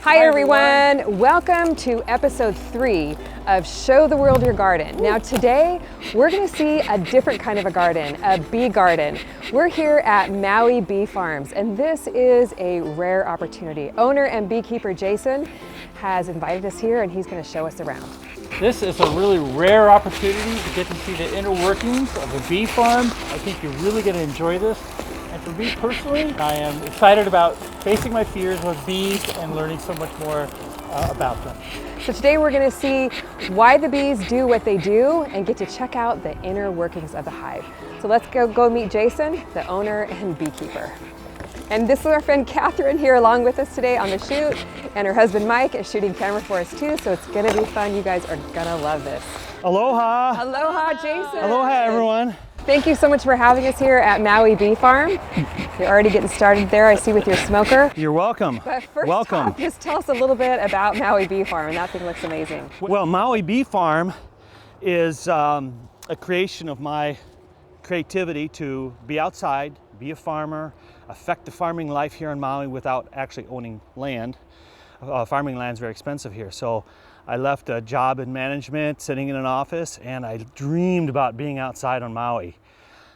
Hi everyone, welcome to episode 3 of Show the World Your Garden. Now today we're going to see a different kind of a garden, a bee garden. We're here at Maui Bee Farms and this is a rare opportunity. Owner and beekeeper Jason has invited us here and he's going to show us around. This is a really rare opportunity to get to see the inner workings of a bee farm. I think you're really going to enjoy this. And for me personally, I am excited about facing my fears with bees and learning so much more about them. So today we're going to see why the bees do what they do and get to check out the inner workings of the hive. So let's go meet Jason, the owner and beekeeper. And this is our friend Catherine here along with us today on the shoot, and her husband Mike is shooting camera for us too, so it's going to be fun. You guys are going to love this. Aloha! Aloha, Jason! Aloha, everyone! Thank you so much for having us here at Maui Bee Farm. You're already getting started there, I see, with your smoker. You're welcome. But first welcome. off, just tell us a little bit about Maui Bee Farm, and that thing looks amazing. Well, Maui Bee Farm is a creation of my creativity to be outside, be a farmer, affect the farming life here in Maui without actually owning land. Farming land is very expensive here, so I left a job in management, sitting in an office, and I dreamed about being outside on Maui.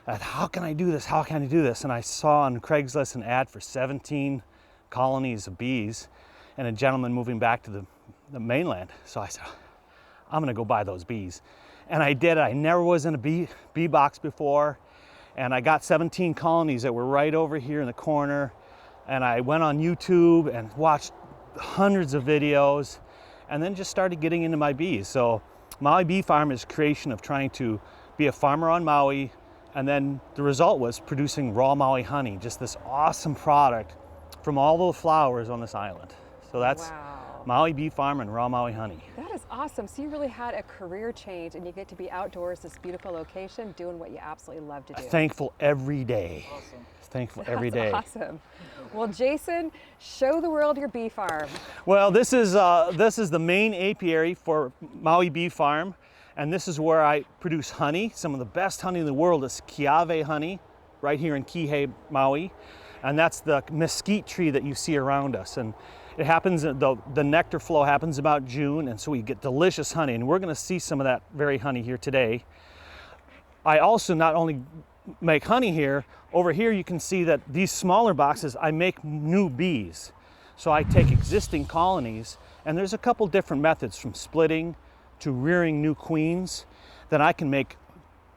How can I do this? How can I do this? And I saw on Craigslist an ad for 17 colonies of bees and a gentleman moving back to the mainland. So I said, I'm gonna go buy those bees. And I did. I never was in a bee box before. And I got 17 colonies that were right over here in the corner. And I went on YouTube and watched hundreds of videos and then just started getting into my bees. So Maui Bee Farm is a creation of trying to be a farmer on Maui, and then the result was producing raw Maui honey, just this awesome product from all the flowers on this island. So that's Maui Bee Farm and raw Maui honey. That is awesome. So you really had a career change and you get to be outdoors, this beautiful location, doing what you absolutely love to do. Thankful every day. Awesome. Thankful every day. That's awesome. Well, Jason, show the world your bee farm. Well, this is the main apiary for Maui Bee Farm, and this is where I produce honey. Some of the best honey in the world is Kiawe honey, right here in Kihei, Maui, and that's the mesquite tree that you see around us. And it happens, the nectar flow happens about June, and so we get delicious honey, and we're going to see some of that very honey here today. I also not only make honey here, over here you can see that these smaller boxes, I make new bees. So I take existing colonies, and there's a couple different methods from splitting to rearing new queens. Then I can make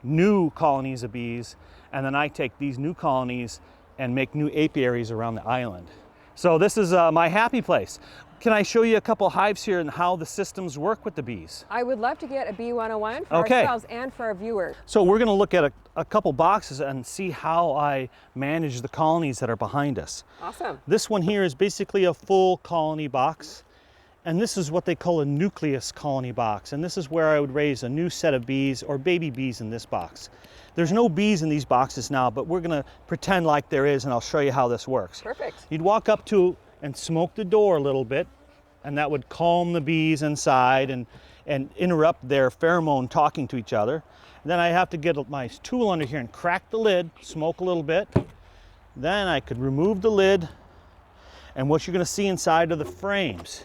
new colonies of bees, and then I take these new colonies and make new apiaries around the island. So this is my happy place. Can I show you a couple hives here and how the systems work with the bees? I would love to get a Bee 101 for ourselves and for our viewers. So we're going to look at a couple boxes and see how I manage the colonies that are behind us. Awesome. This one here is basically a full colony box, and this is what they call a nucleus colony box, and this is where I would raise a new set of bees or baby bees in this box. There's no bees in these boxes now, but we're going to pretend like there is, and I'll show you how this works. Perfect. You'd walk up to and smoke the door a little bit, and that would calm the bees inside and interrupt their pheromone talking to each other. And then I have to get my tool under here and crack the lid, smoke a little bit. Then I could remove the lid, and what you're going to see inside are the frames.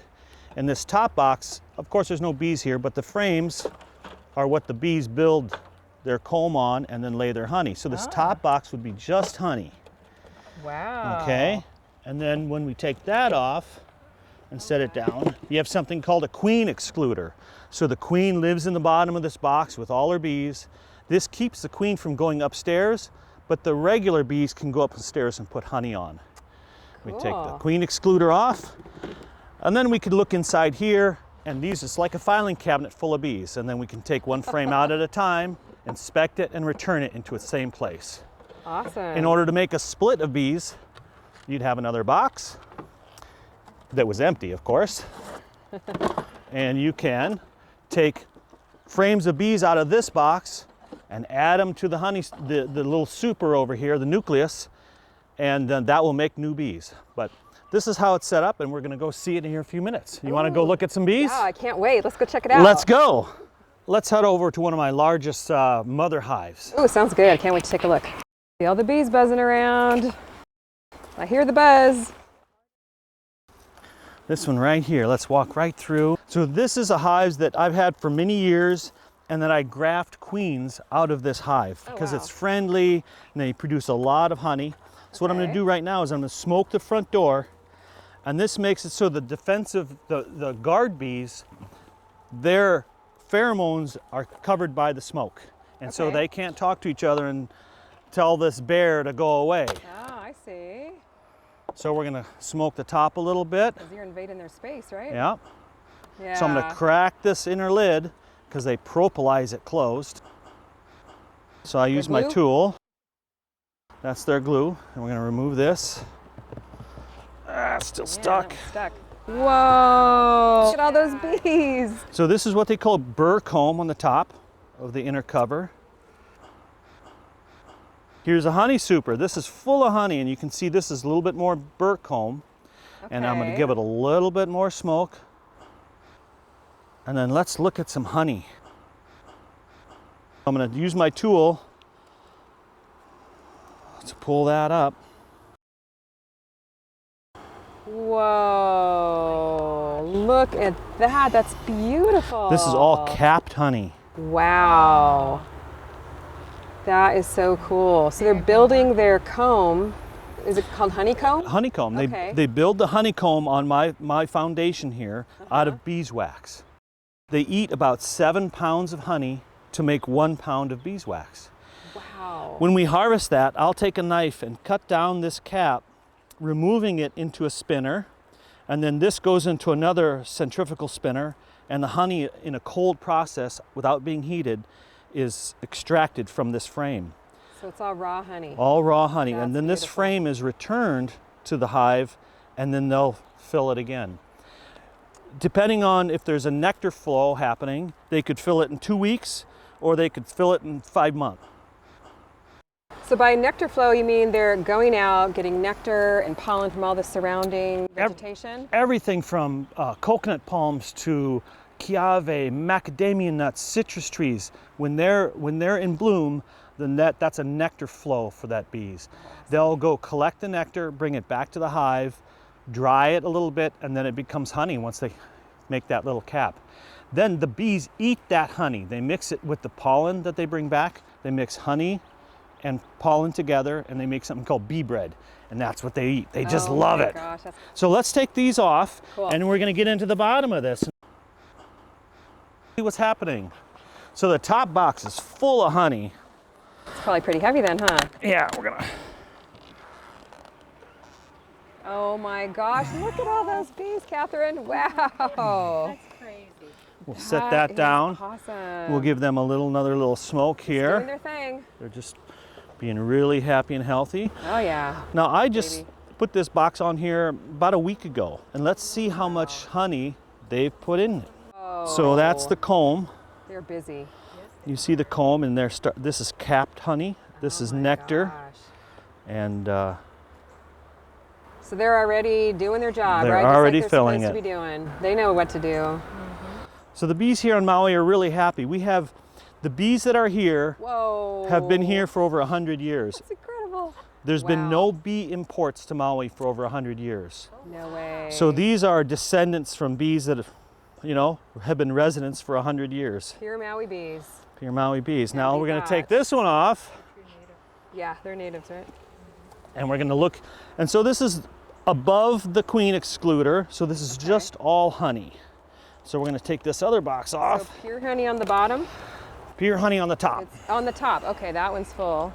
In this top box, of course there's no bees here, but the frames are what the bees build their comb on and then lay their honey. So this top box would be just honey. Wow. Okay. And then when we take that off and set it down, you have something called a queen excluder. So the queen lives in the bottom of this box with all her bees. This keeps the queen from going upstairs, but the regular bees can go up the stairs and put honey on. We take the queen excluder off, and then we could look inside here, and these is like a filing cabinet full of bees. And then we can take one frame out at a time, inspect it, and return it into its same place. Awesome. In order to make a split of bees, you'd have another box that was empty, of course. And you can take frames of bees out of this box and add them to the honey, the little super over here, the nucleus, and then that will make new bees. But this is how it's set up, and we're going to go see it in here in a few minutes. You want to go look at some bees? Yeah, I can't wait. Let's go check it out. Let's go. Let's head over to one of my largest mother hives. Oh, sounds good. I can't wait to take a look. See all the bees buzzing around. I hear the buzz. This one right here, let's walk right through. So this is a hive that I've had for many years, and then I graft queens out of this hive because it's friendly and they produce a lot of honey. So what I'm gonna do right now is I'm gonna smoke the front door, and this makes it so the defensive, the guard bees, their pheromones are covered by the smoke. And so they can't talk to each other and tell this bear to go away. Oh, I see. So we're gonna smoke the top a little bit. Because you're invading their space, right? Yeah. Yeah. So I'm gonna crack this inner lid because they propolize it closed. So I use my tool. That's their glue. And we're gonna remove this. Ah, it's still stuck. Stuck. Whoa! Look at all those bees. So this is what they call burr comb on the top of the inner cover. Here's a honey super. This is full of honey, and you can see this is a little bit more burr comb. And I'm gonna give it a little bit more smoke. And then let's look at some honey. I'm gonna use my tool to pull that up. Whoa, look at that, that's beautiful. This is all capped honey. Wow, that is so cool. So they're building their comb. Is it called honeycomb? Honeycomb. They build the honeycomb on my foundation here out of beeswax. They eat about 7 pounds of honey to make 1 pound of beeswax. Wow. When we harvest that, I'll take a knife and cut down this cap, removing it into a spinner, and then this goes into another centrifugal spinner, and the honey in a cold process without being heated is extracted from this frame. So it's all raw honey. All raw honey. That's and then this frame is returned to the hive, and then they'll fill it again. Depending on if there's a nectar flow happening, they could fill it in 2 weeks, or they could fill it in 5 months. So by nectar flow, you mean they're going out, getting nectar and pollen from all the surrounding vegetation? Everything from coconut palms to kiave, macadamia nuts, citrus trees. When they're in bloom, then that's a nectar flow for that bees. They'll go collect the nectar, bring it back to the hive, dry it a little bit, and then it becomes honey once they make that little cap. Then the bees eat that honey. They mix it with the pollen that they bring back. They mix honey and pollen together, and they make something called bee bread, and that's what they eat. They just love it. Gosh, so let's take these off, and we're gonna get into the bottom of this. See what's happening. So the top box is full of honey. It's probably pretty heavy then, huh? Yeah, we're gonna. Oh my gosh, look at all those bees, Catherine. Wow. That's crazy. We'll set that down. Awesome. We'll give them another little smoke here. Doing their thing. They're just being really happy and healthy. Oh yeah. Now I just put this box on here about a week ago, and let's see how much honey they've put in it. Oh. So that's the comb. They're busy. You see the comb, and this is capped honey. This is nectar. Gosh. And so they're already doing their job, they're right? already Just like they're filling supposed it. to be doing. They know what to do. so the bees here on Maui are really happy. We have the bees that are here Whoa. have been here for over 100 years. That's incredible. There's been no bee imports to Maui for over 100 years. No way. So these are descendants from bees that have been residents for 100 years. Pure Maui bees. Pure Maui bees. Now Happy we're going to thoughts. take this one off, Yeah, they're natives, right? and we're going to look. And so this is above the queen excluder. So this is just all honey. So we're going to take this other box off. So pure honey on the bottom. Pure honey on the top. It's on the top. Okay, that one's full.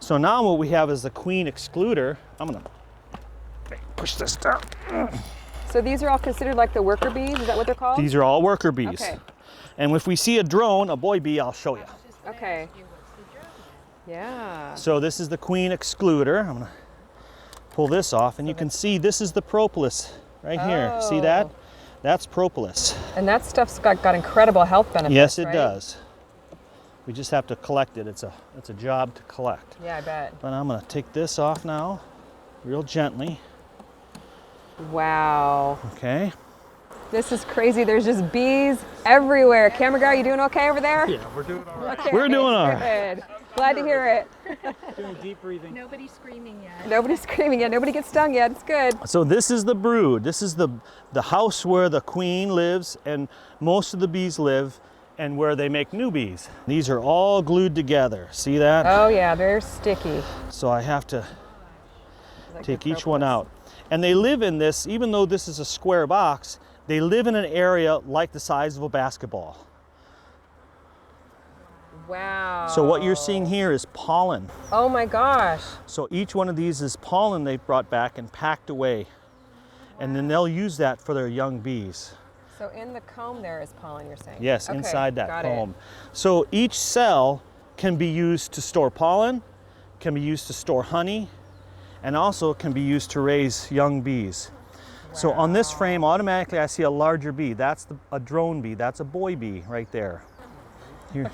So now what we have is the queen excluder. I'm going to push this down. So these are all considered like the worker bees? Is that what they're called? These are all worker bees. Okay. And if we see a drone, a boy bee, I'll show you. Okay. Yeah. So this is the queen excluder. I'm gonna pull this off, and you can see this is the propolis right here. See that? Oh. That's propolis. And that stuff's got incredible health benefits. Yes, it right? does. We just have to collect it. It's a job to collect. Yeah, I bet. But I'm gonna take this off now, real gently. Wow. Okay. This is crazy. There's just bees everywhere. Camera guy, you doing okay over there? Yeah, we're doing all right. Okay, We're doing all right. good. Glad to hear it. Doing deep breathing. Nobody's screaming yet. Nobody's screaming yet. Nobody gets stung yet. It's good. So this is the brood. This is the house where the queen lives and most of the bees live and where they make new bees. These are all glued together. See that? Oh yeah, they're sticky. So I have to Like take the each one propolis. out. And they live in this, even though this is a square box, they live in an area like the size of a basketball. Wow. So what you're seeing here is pollen. Oh my gosh. So each one of these is pollen they've brought back and packed away. And then they'll use that for their young bees. So in the comb there is pollen, you're saying? Yes, Okay, inside that got comb. it. So each cell can be used to store pollen, can be used to store honey, and also can be used to raise young bees. So on this frame, automatically I see a larger bee. That's a drone bee. That's a boy bee right there.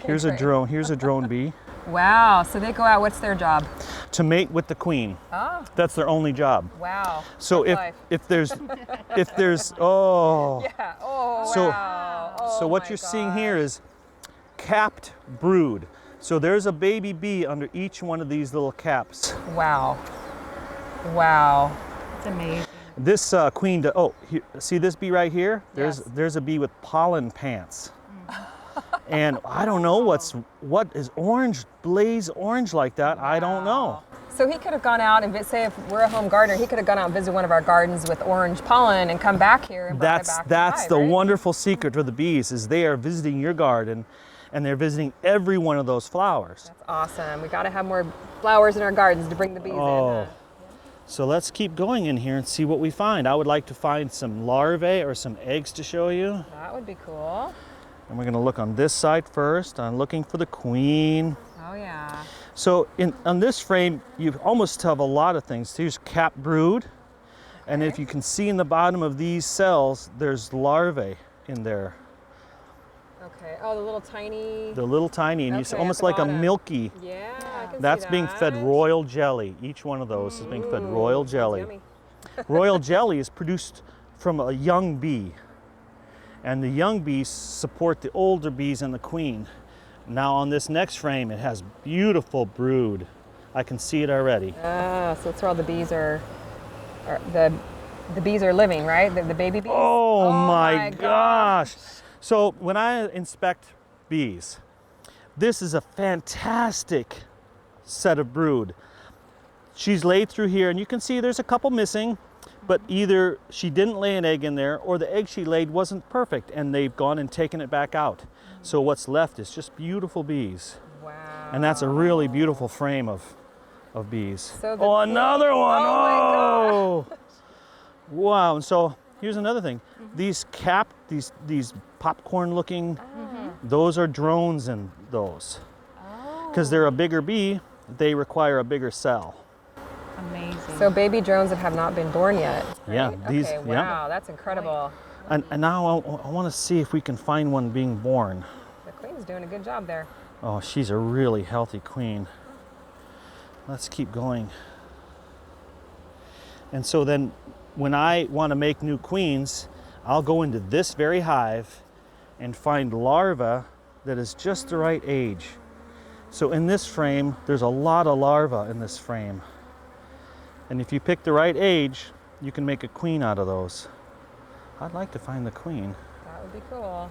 Here's a great. drone. Here's a drone bee Wow. So they go out. What's their job? to mate with the queen. Oh, That's their only job. wow. So Tough life. if there's oh. Yeah. Oh, So- wow. Oh, So what my you're seeing here gosh. is capped brood. So there's a baby bee under each one of these little caps. Wow. Wow. It's amazing. This queen, see this bee right here? There's a bee with pollen pants. And I don't know what is orange, blaze orange like that. I don't know. So he could have gone out and say if we're a home gardener, he could have gone out and visited one of our gardens with orange pollen and come back here and brought it back. That's to the life, right? wonderful secret of the bees is they are visiting your garden and they're visiting every one of those flowers. That's awesome. We got to have more flowers in our gardens to bring the bees in. Oh. Huh? So let's keep going in here and see what we find. I would like to find some larvae or some eggs to show you. That would be cool. And we're gonna look on this side first. I'm looking for the queen. Oh yeah. So on this frame, you almost have a lot of things. Here's cap brood. And if you can see in the bottom of these cells, there's larvae in there. Okay. Oh, the little tiny. They're little tiny and you see Okay, at almost the like a bottom. milky. Yeah, I can That's see being fed that. royal jelly. Each one of those is being fed royal Sounds jelly. yummy. Royal jelly is produced from a young bee. And the young bees support the older bees and the queen. Now on this next frame, it has beautiful brood. I can see it already. Ah, so that's where all the bees are the bees are living, right? The baby bees. Oh, my my gosh. So when I inspect bees, this is a fantastic set of brood. She's laid through here and you can see there's a couple missing, but either she didn't lay an egg in there or the egg she laid wasn't perfect and they've gone and taken it back out. So what's left is just beautiful bees. Wow. And that's a really beautiful frame of bees. So the Oh, another one. Oh my Oh. Wow. And so here's another thing. These these popcorn looking, those are drones in those. Because they're a bigger bee, they require a bigger cell. Amazing. So baby drones that have not been born yet. Yeah, right? these, Okay, yeah. wow, that's incredible. And now I want to see if we can find one being born. The queen's doing a good job there. Oh, she's a really healthy queen. Let's keep going. And so then when I want to make new queens, I'll go into this very hive and find larvae that is just the right age. So in this frame, there's a lot of larvae in this frame. And if you pick the right age, you can make a queen out of those. I'd like to find the queen. That would be cool.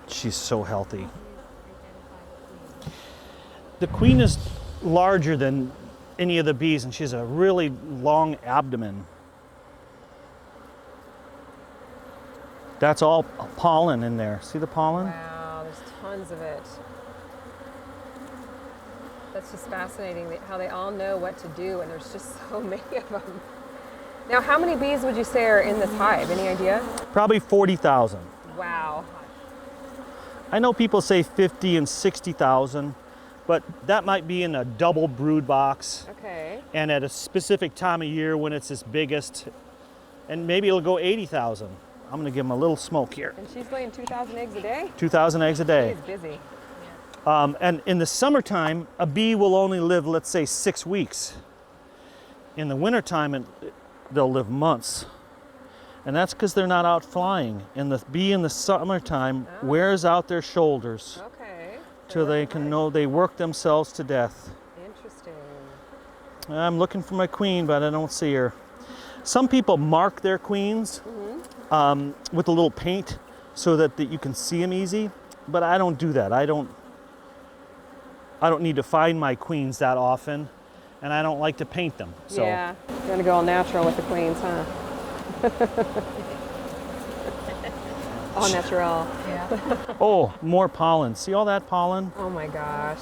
She's so healthy. The queen is larger than any of the bees and she has a really long abdomen. That's all pollen in there. See the pollen? Wow, there's tons of it. That's just fascinating how they all know what to do, and there's just so many of them. Now, how many bees would you say are in this hive? Any idea? Probably 40,000. Wow. I know people say 50 and 60,000, but that might be in a double brood box Okay. and at a specific time of year when it's its biggest, and maybe it'll go 80,000. I'm gonna give them a little smoke here. And she's laying 2,000 eggs a day? 2,000 eggs a day. She's busy. And in the summertime, a bee will only live, let's say, 6 weeks. In the wintertime, they'll live months. And that's because they're not out flying. And the bee in the summertime wears out their shoulders Okay. till they can know they work themselves to death. Interesting. I'm looking for my queen, but I don't see her. Some people mark their queens with a little paint so that you can see them easy, but I don't do that. I don't need to find my queens that often, and I don't like to paint them. So Yeah. You're gonna go all natural with the queens, huh? All natural. Yeah. Oh, more pollen. See all that pollen? Oh my gosh.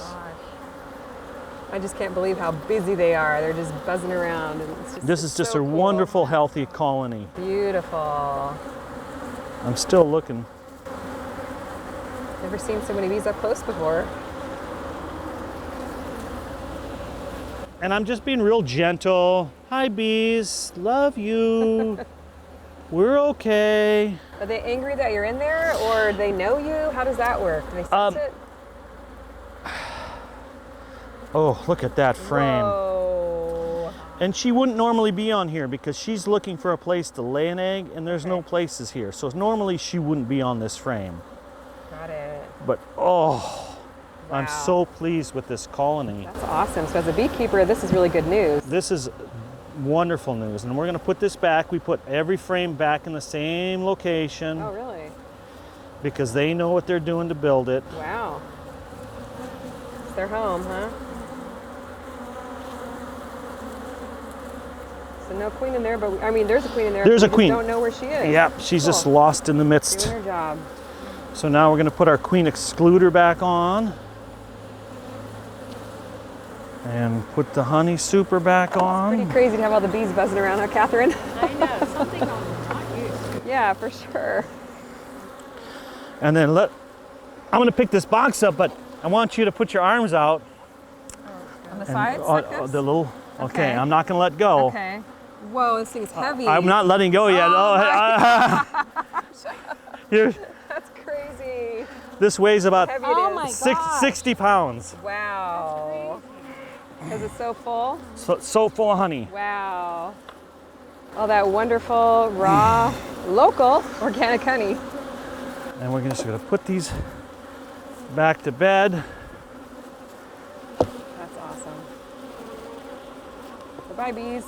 I just can't believe how busy they are. They're just buzzing around. And This is just so a cool. wonderful, healthy colony. Beautiful. I'm still looking. Never seen so many bees up close before. And I'm just being real gentle. Hi, bees. Love you. We're okay. Are they angry that you're in there, or they know you? How does that work? Do they sense it? Oh, look at that frame. Whoa. And she wouldn't normally be on here because she's looking for a place to lay an egg, and there's no places here. So normally she wouldn't be on this frame. Got it. But oh, I'm Wow. so pleased with this colony. That's awesome. So as a beekeeper, this is really good news. This is wonderful news. And we're going to put this back. We put every frame back in the same location Oh, really? because they know what they're doing to build it. Wow. It's their home, huh? So no queen in there, but I mean, there's a queen in there. There's we a just queen. Don't know where she is. Yep, she's just Cool. lost in the midst. Doing her job. So now we're going to put our queen excluder back on. And put the honey super back on. Pretty crazy to have all the bees buzzing around, huh, Catherine? I know. Something I'm not used to. Yeah, for sure. And then I'm going to pick this box up, but I want you to put your arms out. On the And, sides, like this? the little, okay, Okay. I'm not going to let go. Okay. Whoa, this thing's heavy. I'm not letting go yet. Here, That's crazy. this weighs about Heavy Oh it is. my six- gosh. 60 pounds. Wow. Because it's so full. So full of honey. Wow. All that wonderful, raw, local, organic honey. And we're just going to put these back to bed. That's awesome. Bye-bye, bees.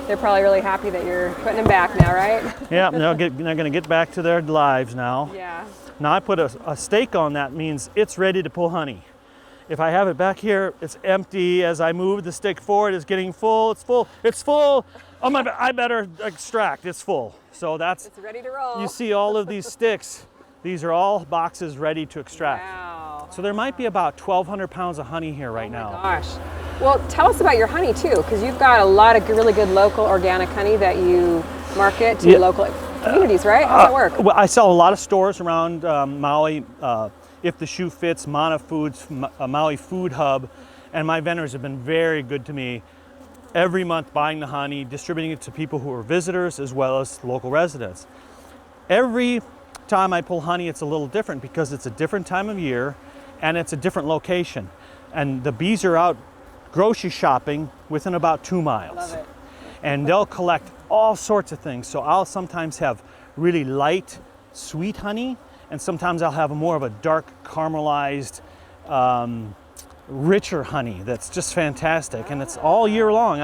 They're probably really happy that you're putting them back now, right? Yeah, they're going to get back to their lives now. Yeah. Now I put a stake on that, means it's ready to pull honey. If I have it back here, it's empty. As I move the stick forward, it's getting full. It's full. It's full. Oh my! I better extract. It's full. So that's. It's ready to roll. You see all of these sticks. These are all boxes ready to extract. Wow. So there might be about 1,200 pounds of honey here right now. Gosh. Well, tell us about your honey too, because you've got a lot of really good local organic honey that you market to Yeah. local communities, right? How does that work? Well, I sell a lot of stores around Maui. If the Shoe Fits, Mana Foods, Maui Food Hub, and my vendors have been very good to me. Every month buying the honey, distributing it to people who are visitors as well as local residents. Every time I pull honey, it's a little different because it's a different time of year and it's a different location. And the bees are out grocery shopping within about 2 miles. Love it. And they'll collect all sorts of things. So I'll sometimes have really light, sweet honey, and sometimes I'll have more of a dark caramelized, richer honey that's just fantastic. And it's all year long.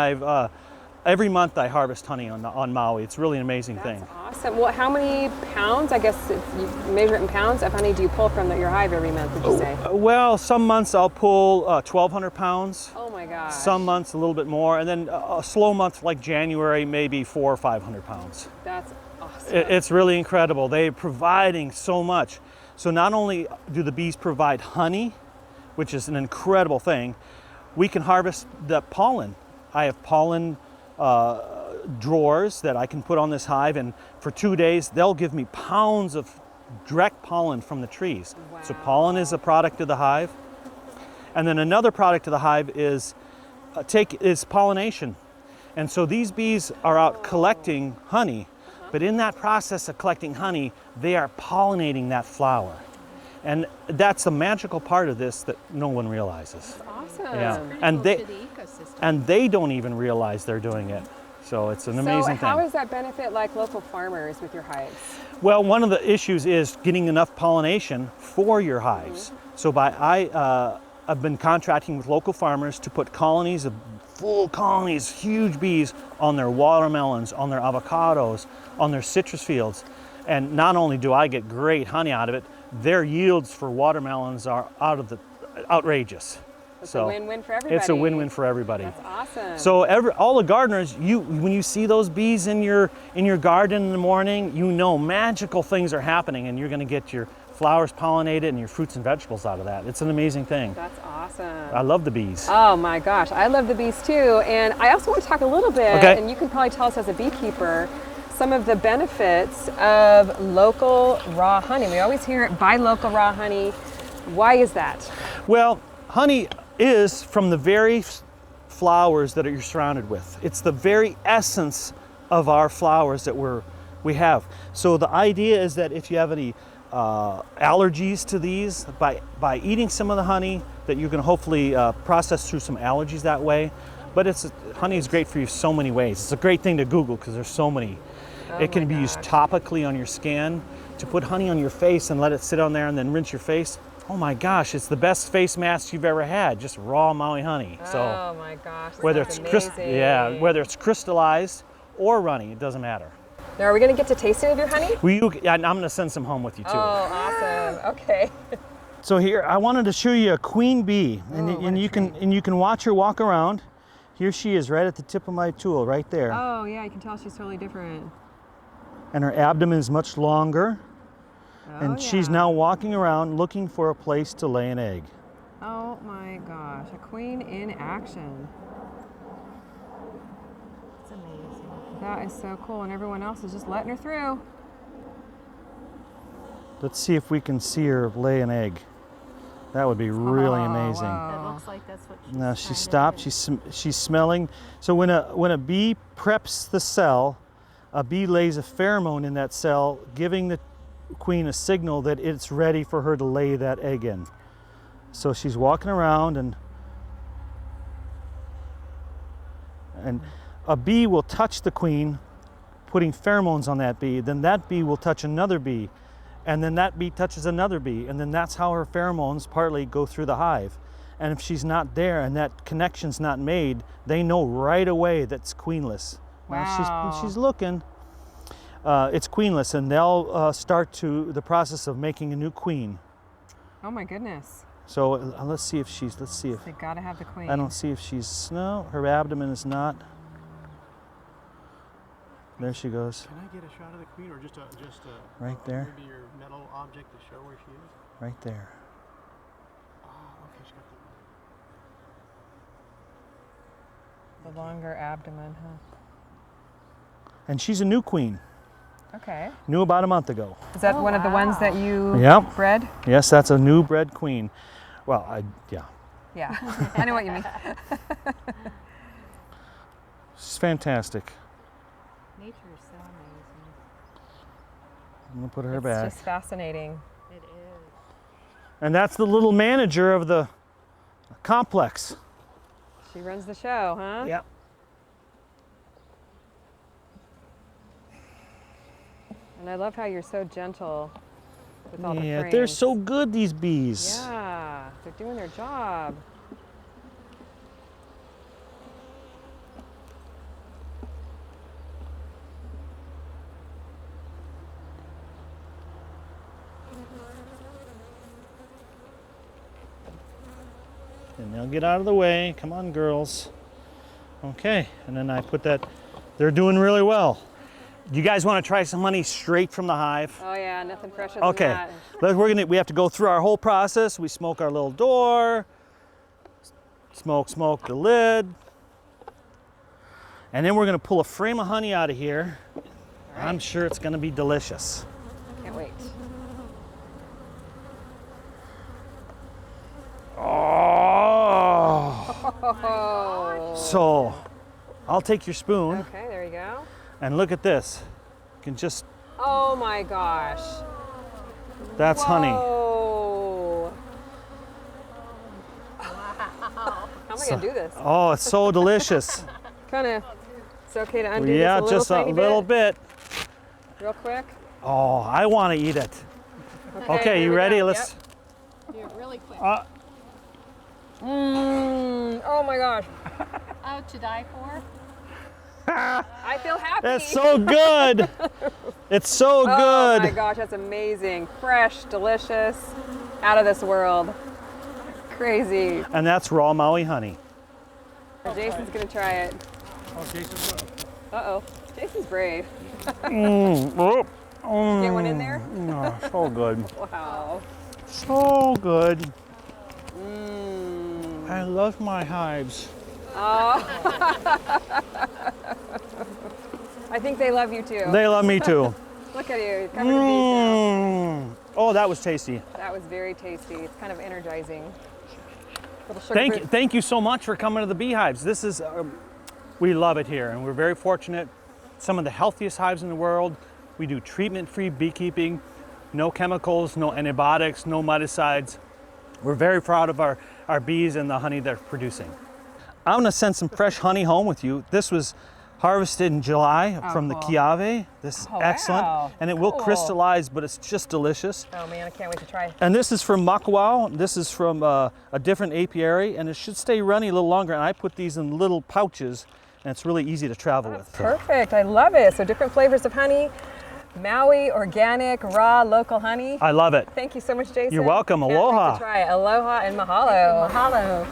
Every month I harvest honey on Maui. It's really an amazing thing. Awesome. Well, how many pounds, I guess you measure it in pounds, of honey do you pull from your hive every month, would you say? Well, some months I'll pull 1,200 pounds. Oh my gosh. Some months a little bit more. And then a slow month like January, maybe 400 or 500 pounds. That's awesome. It's really incredible. They're providing so much. So not only do the bees provide honey, which is an incredible thing, we can harvest the pollen. I have pollen drawers that I can put on this hive, and for 2 days they'll give me pounds of direct pollen from the trees. So pollen is a product of the hive. And then another product of the hive is pollination. And so these bees are out collecting honey, but in that process of collecting honey, they are pollinating that flower. And that's the magical part of this that no one realizes. Awesome. Yeah. Critical And to the ecosystem. And they don't even realize they're doing it. So it's an amazing So how thing. does that benefit like local farmers with your hives? Well, one of the issues is getting enough pollination for your hives. So I've been contracting with local farmers to put colonies of full colonies, huge bees on their watermelons, on their avocados, on their citrus fields. And not only do I get great honey out of it, their yields for watermelons are outrageous. It's a win-win for everybody. It's a win-win for everybody. That's awesome. So all the gardeners, when you see those bees in your garden in the morning, you know magical things are happening, and you're going to get your flowers pollinated and your fruits and vegetables out of that. It's an amazing thing. That's awesome. I love the bees. Oh my gosh, I love the bees too. And I also want to talk a little bit, Okay. and you can probably tell us as a beekeeper, some of the benefits of local raw honey. We always hear it, buy local raw honey. Why is that? Well, honey is from the very flowers that you're surrounded with. It's the very essence of our flowers that we have. So the idea is that if you have any allergies to these, by eating some of the honey, that you can hopefully process through some allergies that way. But honey is great for you so many ways. It's a great thing to Google because there's so many. It can be used topically on your skin, to put honey on your face and let it sit on there and then rinse your face. Oh my gosh, it's the best face mask you've ever had, just raw Maui honey. Oh my gosh, whether that's it's amazing. whether it's crystallized or runny, it doesn't matter. Now, are we going to get to taste any of your honey? I'm going to send some home with you too. Oh, awesome. Okay. So here, I wanted to show you a queen bee, and, Oh, and you can watch her walk around. Here she is, right at the tip of my tool, right there. Oh yeah, you can tell she's totally different. And her abdomen is much longer, Oh, and she's yeah. now walking around looking for a place to lay an egg. Oh my gosh, a queen in action. It's amazing. That is so cool, and everyone else is just letting her through. Let's see if we can see her lay an egg. That would be really Oh, amazing. wow. That looks like that's what she's Now she trying to stopped. do. She's smelling. So when a bee preps the cell, a bee lays a pheromone in that cell, giving the queen a signal that it's ready for her to lay that egg in. So she's walking around, and a bee will touch the queen, putting pheromones on that bee. Then that bee will touch another bee, and then that bee touches another bee, and then that's how her pheromones partly go through the hive. And if she's not there and that connection's not made, they know right away that's queenless. Wow. Now she's looking. It's queenless, and they'll start the process of making a new queen. Oh my goodness. So let's see if They gotta have the queen. I don't see if she's, no, her abdomen is not. There she goes, Can I get a shot of the queen, or just a right there, maybe your metal object to show where she is? right there. Oh, okay, she's got the. The longer abdomen, huh? And she's a new queen, Okay. new about a month ago. Is that Oh, one of the ones that you Yep. bred? Yes, that's a new bred queen. Well, yeah, Yeah. I know what you mean. she's fantastic. Nature is so amazing. I'm gonna put her It's back. just fascinating. It is. And that's the little manager of the complex. She runs the show, huh? Yep. And I love how you're so gentle with all the Yeah, frames. they're so good, these bees. Yeah, they're doing their job. And they'll get out of the way. Come on, girls. Okay, and then I put that, they're doing really well. You guys want to try some honey straight from the hive? Oh yeah, nothing fresher than Okay, that. we have to go through our whole process. We smoke our little door, smoke the lid, and then we're gonna pull a frame of honey out of here. I'm sure it's gonna be delicious. Can't wait. Oh! Oh. So, I'll take your spoon Okay, there you go. and look at this. You can just, Oh my gosh. that's honey. Whoa. am I gonna do this? Oh, it's so delicious. Kinda, it's okay to undo Yeah, this a little just a tiny little bit. real quick. Oh, I want to eat it. Okay, here you we ready? go. Let's. Do it really quick. Oh my gosh, Oh, to die for? I feel happy. It's so good. It's so Oh my good. gosh, that's amazing. Fresh, delicious, out of this world. Crazy. And that's raw Maui honey. Jason's gonna try it. Oh, Jason's Uh-oh, Jason's brave. Oh, Get one in there? oh, so good. Wow. So good. Mmm. I love my hives. Oh. I think they love you too. They love me too. Look at you, you're covered in bees now. Oh, that was tasty. That was very tasty. It's kind of energizing. Little sugar Thank you so much for coming to the beehives. This is, we love it here, and we're very fortunate. Some of the healthiest hives in the world. We do treatment-free beekeeping, no chemicals, no antibiotics, no miticides. We're very proud of our bees and the honey they're producing. I'm gonna send some fresh honey home with you. This was harvested in July from the cool. Kiave. This is Oh, excellent, wow. and it will Cool. crystallize, but it's just delicious. Oh man, I can't wait to try. And this is from Makawao. This is from a different apiary, and it should stay runny a little longer. And I put these in little pouches, and it's really easy to travel with. Perfect, I love it. So different flavors of honey. Maui, organic, raw, local honey. I love it. Thank you so much, Jason. You're welcome. Can't wait Aloha. to try it. Aloha and mahalo. Mahalo.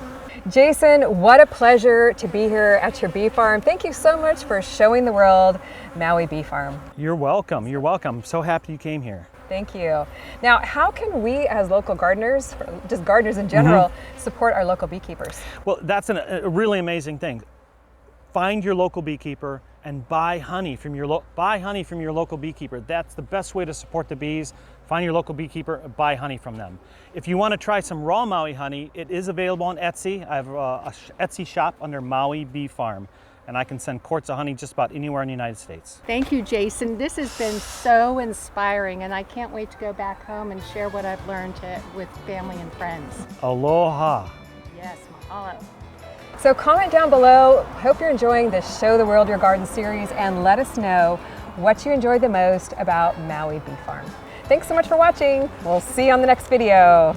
Jason, what a pleasure to be here at your bee farm. Thank you so much for showing the world Maui Bee Farm. You're welcome. You're welcome. So happy you came here. Thank you. Now, how can we as local gardeners, or just gardeners in general, support our local beekeepers? Well, that's a really amazing thing. Find your local beekeeper and buy honey from your local beekeeper. That's the best way to support the bees. Find your local beekeeper, buy honey from them. If you want to try some raw Maui honey, it is available on Etsy. I have a Etsy shop under Maui Bee Farm, and I can send quarts of honey just about anywhere in the United States. Thank you, Jason. This has been so inspiring, and I can't wait to go back home and share what I've learned with family and friends. Aloha. Yes, mahalo. So comment down below. Hope you're enjoying this Show the World Your Garden series, and let us know what you enjoyed the most about Maui Bee Farm. Thanks so much for watching. We'll see you on the next video.